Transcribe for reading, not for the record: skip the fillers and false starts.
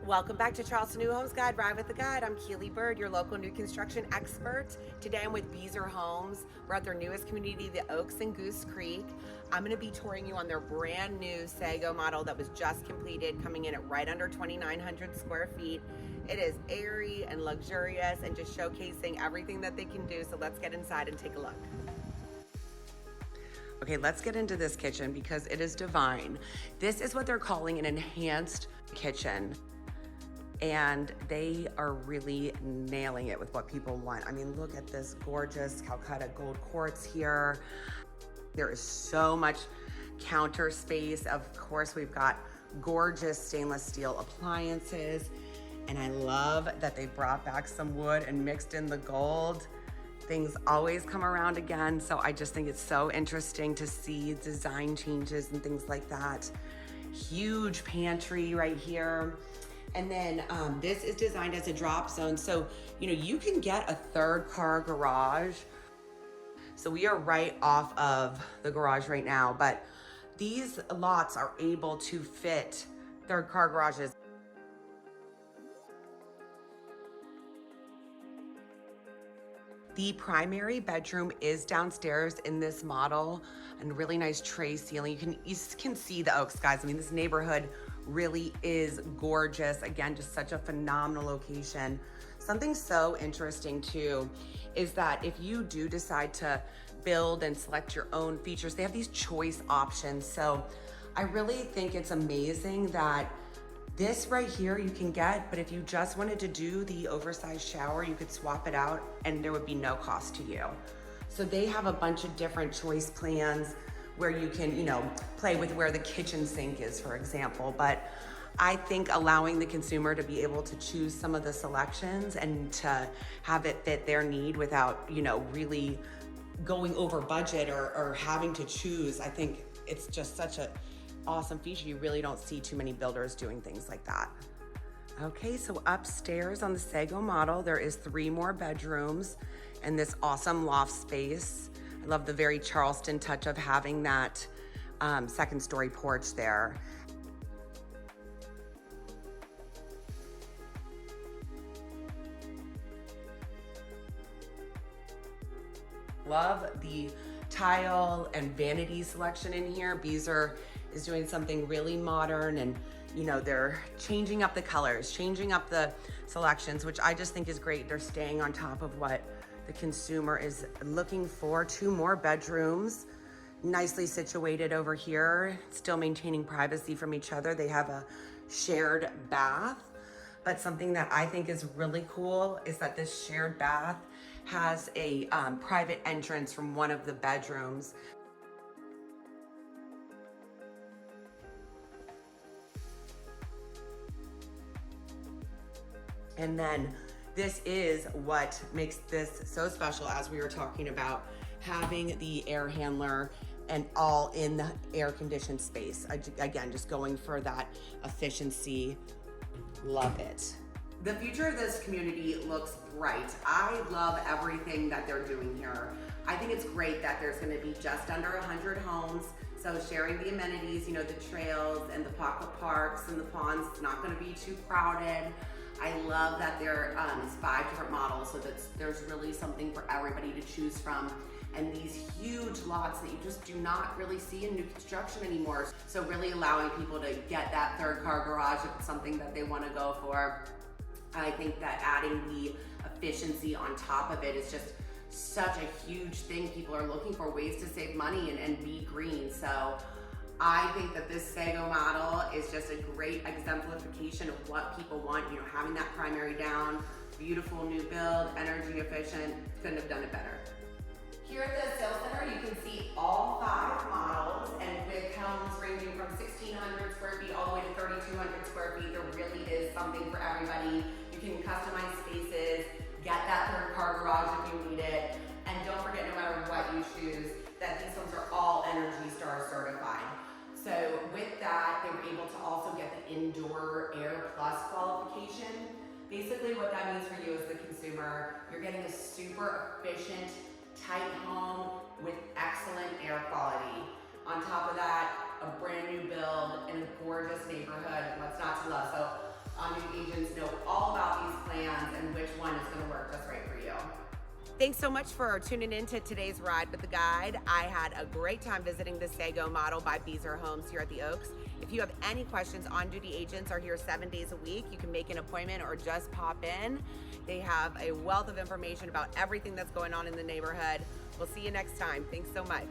Welcome back to Charleston New Homes Guide, Ride with the Guide. I'm Keely Bird, your local new construction expert. Today I'm with Beazer Homes. We're at their newest community, the Oaks and Goose Creek. I'm going to be touring you on their brand new Sago model that was just completed, coming in at right under 2,900 square feet. It is airy and luxurious and just showcasing everything that they can do. So let's get inside and take a look. Okay, let's get into this kitchen because it is divine. This is what they're calling an enhanced kitchen. And they are really nailing it with what people want. I mean, look at this gorgeous Calcutta gold quartz here. There is so much counter space. Of course, we've got gorgeous stainless steel appliances. And I love that they brought back some wood and mixed in the gold. Things always come around again. So I just think it's so interesting to see design changes and things like that. Huge pantry right here. And then this is designed as a drop zone. So, you can get a third car garage. So we are right off of the garage right now, but these lots are able to fit third car garages. The primary bedroom is downstairs in this model, and really nice tray ceiling. You can see the Oaks, guys. I mean, this neighborhood really is gorgeous. Again, just such a phenomenal location. Something so interesting too is that if you do decide to build and select your own features, they have these choice options. So I really think it's amazing that this right here you can get, but if you just wanted to do the oversized shower, you could swap it out and there would be no cost to you. So they have a bunch of different choice plans where you can, play with where the kitchen sink is, for example. But I think allowing the consumer to be able to choose some of the selections and to have it fit their need without, really going over budget or having to choose, I think it's just such a awesome feature. You really don't see too many builders doing things like that. Okay, so upstairs on the Sago model, there is 3 more bedrooms and this awesome loft space. I love the very Charleston touch of having that second story porch there. Love the tile and vanity selection in here. Beazer is doing something really modern, and they're changing up the colors, changing up the selections, which I just think is great. They're staying on top of what the consumer is looking for. 2 more bedrooms, nicely situated over here, still maintaining privacy from each other. They have a shared bath, but something that I think is really cool is that this shared bath has a private entrance from one of the bedrooms. And then this is what makes this so special, as we were talking about, having the air handler and all in the air conditioned space. Again, just going for that efficiency. Love it. The future of this community looks bright. I love everything that they're doing here. I think it's great that there's going to be just under 100 homes. So sharing the amenities, the trails and the pocket parks and the ponds, it's not going to be too crowded. I love that there is 5 different models, so that there's really something for everybody to choose from. And these huge lots that you just do not really see in new construction anymore. So really allowing people to get that third car garage if it's something that they want to go for. I think that adding the efficiency on top of it is just such a huge thing. People are looking for ways to save money and be green. So I think that this Sago model is just a great exemplification of what people want. Having that primary down, beautiful new build, energy efficient, couldn't have done it better. Here at the sales center, you can see all 5 models, and with homes ranging from 1,600 square feet all the way to 3,200 square feet, there really is something for everybody. You can customize spaces, get that third car garage if you need it, and don't forget, no matter what you choose, that these homes are all Energy Star certified. So with that, they were able to also get the Indoor Air Plus qualification. Basically what that means for you as the consumer, you're getting a super efficient, tight home with excellent air quality. On top of that, a brand new build in a gorgeous neighborhood. What's not to love? So on-duty agents know all about these plans and which one is going to work just right for you. Thanks so much for tuning in to today's Ride with the Guide. I had a great time visiting the Sago model by Beazer Homes here at the Oaks. If you have any questions, on-duty agents are here 7 days a week. You can make an appointment or just pop in. They have a wealth of information about everything that's going on in the neighborhood. We'll see you next time. Thanks so much.